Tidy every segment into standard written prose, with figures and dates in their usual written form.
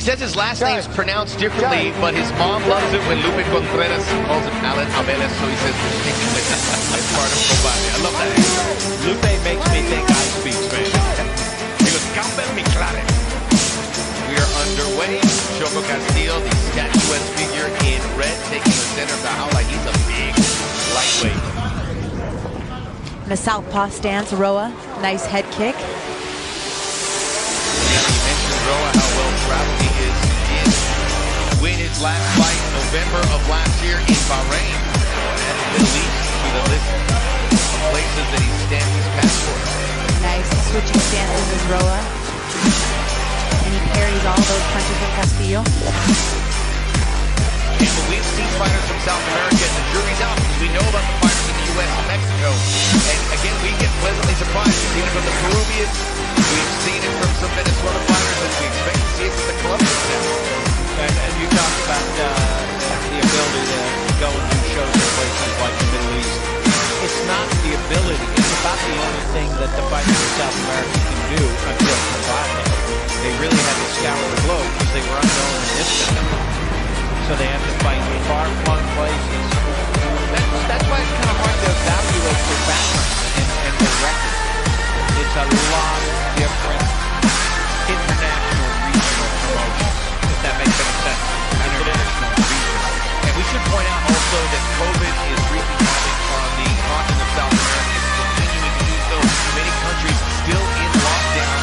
He says his last name's pronounced differently, but his mom loves it when Lupe Contreras calls him Alan Abeles, so he says we're sticking with it. It's part of Combate. I love that. Lupe makes me think I speak Spanish. He goes, Camper mi clare. We are underway. Choko Castillo, the statuesque figure in red, taking the center of the jaula. He's a big lightweight. In a southpaw stance, Roa, nice head kick. Yeah, you mentioned Roa, how well traveled he is. He did win his last fight in November of last year in Bahrain. And the Middle East to the list of places that he stamped his passport. Nice switching stances is Roa. And he parries all those punches from Castillo. And we've seen fighters from South America, and the jury's out because we know about the fighters in the U.S. and Mexico. And again, we get pleasantly surprised. We've seen it from the Peruvians, we've seen it from some Venezuelan fighters, and we expect to see it from the Colombians now. And you talk about the ability to go and do shows in places like the Middle East. It's not the ability, it's about the only thing that the fighters in South America can do until Combate. They really had to scour the globe because they were unknown in this country. So they have to fight in far-flung places. That's why it's kind of hard to evaluate their background and their record. It's a lot of different international regional promotions, if that makes any sense. International regional. And we should point out also that COVID is wreaking havoc on the continent of South America. It's continuing to do so. Many countries still in lockdown.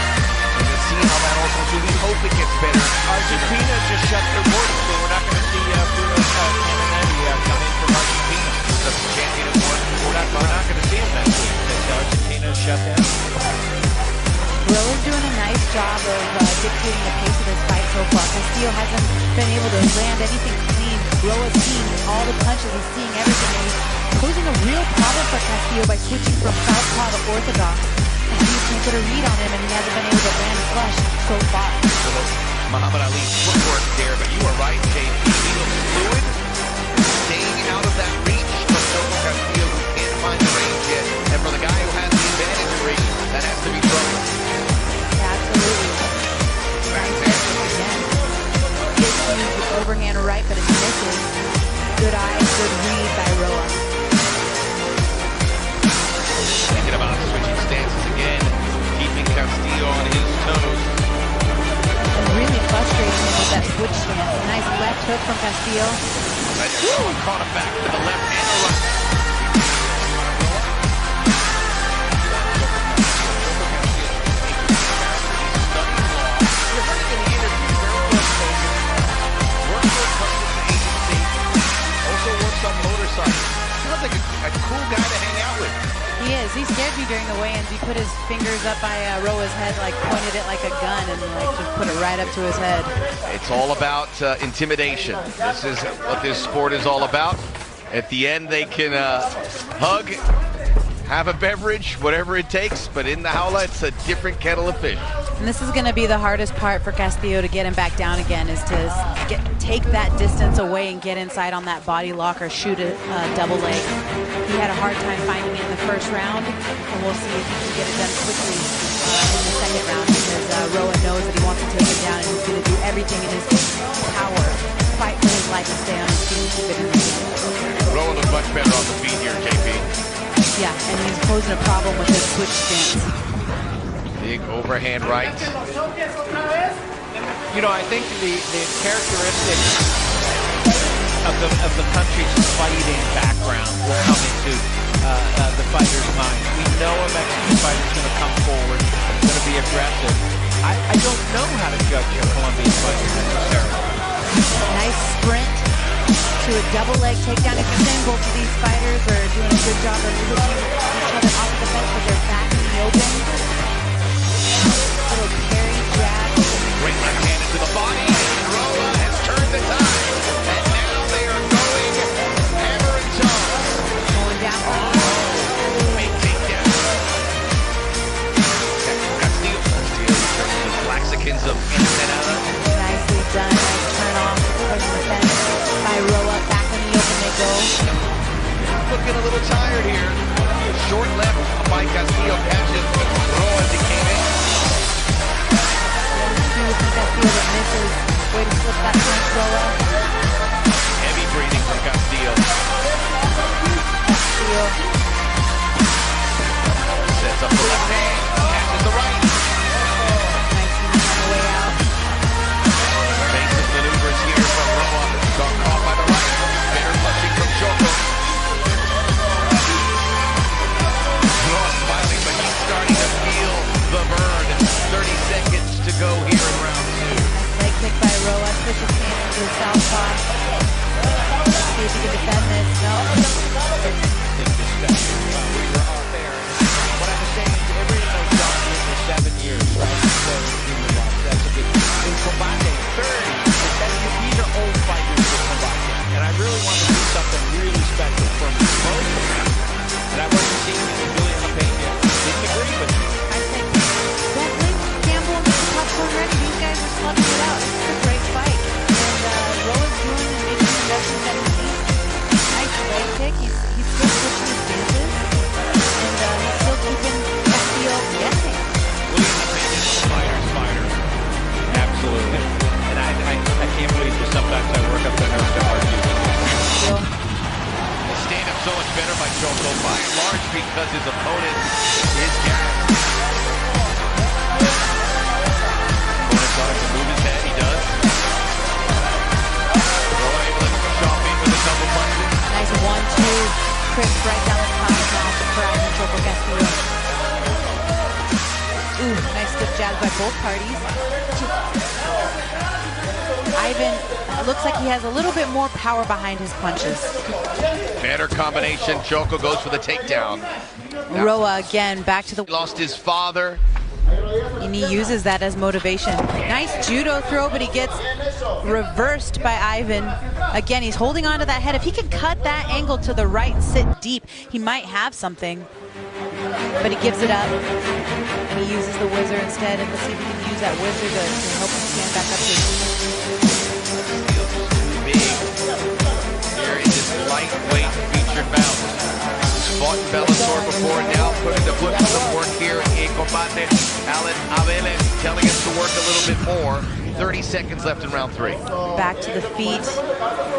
And we'll see how that also goes. We hope it gets better. Argentina just shut their borders, so we're not going to see Bruno Cannonelli come in from Argentina. The champion of one. We're not going to see him next week because Argentina is shut down. Roa's doing a nice job of dictating the pace of his fight so far. Castillo hasn't been able to land anything clean. Roa's seeing all the punches, he's seeing everything, and he's posing a real problem for Castillo by switching from southpaw to orthodox. And he's trying to put a read on him, and he hasn't been able to land flush so far. Muhammad Ali's footwork there, but you are right, JP. He looks fluid, staying out of that reach from Choko Castillo, who can't find the range yet. And for the guy who has the advantage in reach, that has to be trouble. Yeah, absolutely. Nice again. Gets used with overhand right, but it misses. Good eye, good read by Roa. Thinking about switching stances again, keeping Castillo on his toes. Really frustrating him with that switch stance. Nice left hook from Castillo. Someone caught him back to the left and the right. You heard him in the interview, very well spoken. Works for a customs agency. Also works on motorcycles. Sounds like a cool guy to hang out with. He is. He scared me during the weigh-ins. He put his fingers up by Roa's head, like pointed it like a gun, and like just put it right up to his head. It's all about intimidation. This is what this sport is all about. At the end, they can hug, have a beverage, whatever it takes, but in the jaula, it's a different kettle of fish. And this is going to be the hardest part for Castillo to get him back down again, is to take that distance away and get inside on that body lock or shoot a double leg. He had a hard time finding it in the first round, and we'll see if he can get it done quickly in the second round, because Roa knows that he wants to take him down, and he's going to do everything in his power, fight for his life, and stay on his feet and keep it in the game. Roa looks much better on the feet here, JP. Yeah, and he's posing a problem with his switch stance. Big overhand right. You know, I think the characteristics of the country's fighting background will come into the fighter's mind. We know a Mexican fighter's going to come forward, going to be aggressive. I don't know how to judge a Colombian fighter necessarily. Nice sprint to a double leg takedown. If you're saying both of these fighters are doing a good job of pushing each other off the fence with their back in the open. Little parry, jab. Great left hand into the body, and Roa has turned the tide. And now they are going hammer and tongs. Going down. Big takedown. Castillo turns the Blaxicans of Ensenada. Nicely done. Nice turn off from the fence by Roa. Back in the open they go. Looking a little tired here. Short left by Castillo catches Roa as he came in. Castillo that misses that punch, Roa. Heavy breathing from Castillo. Castillo. Sets up the left hand, catches the right. Nice knee on the way out. Basic maneuvers here from Roa. Got caught by the right. Bitter punching from Choko. Roa smiling, but he's starting to feel the burn. 30 seconds to go here in round 2. Nice leg kick by Roa. Switches hands into the southpaw. See if he can defend this. No. Big discussion. We were off there. What I'm saying is everybody knows Johnny for 7 years, right? So that's a big in combate. 30. These are old fighters for combate. And I really want to do something really special for both of them. And I wasn't seeing Julian Pena didn't agree with me. I think Bentley, Campbell, and the popcorn ready. These guys are slugging it out. This is a great fight. And Roa's doing and making the investment that he needs. Nice leg kick. He's still pushing his stances. And he's still keeping Castillo guessing. Julian Pena is a fighter. Absolutely. And I can't believe that sometimes I work up the nerves to argue. The stand-up so much better by Choko, by and large because his opponent is gassed. Opponent's trying to move his head, he does. Roa able to chop in with a couple punches. Nice 1-2. Crisp right down the top now for Iván Choko Castillo. Ooh, nice good jab by both parties. Ivan looks like he has a little bit more power behind his punches. Better combination. Choko goes for the takedown. Roa again back to the... Lost his father. And he uses that as motivation. Nice judo throw, but he gets reversed by Ivan. Again, he's holding on to that head. If he can cut that angle to the right and sit deep, he might have something. But he gives it up. And he uses the whizzer instead. And let's see if he can use that whizzer to help him stand back up to his feet. Big here in this lightweight featured bout. Fought in Bellator before, now putting to put some work here in combate. Alan Aveles telling us to work a little bit more. 30 seconds left in round 3. Back to the feet.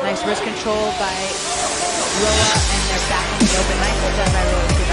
Nice wrist control by Roa, and they're back in the open. Nice done by Roa.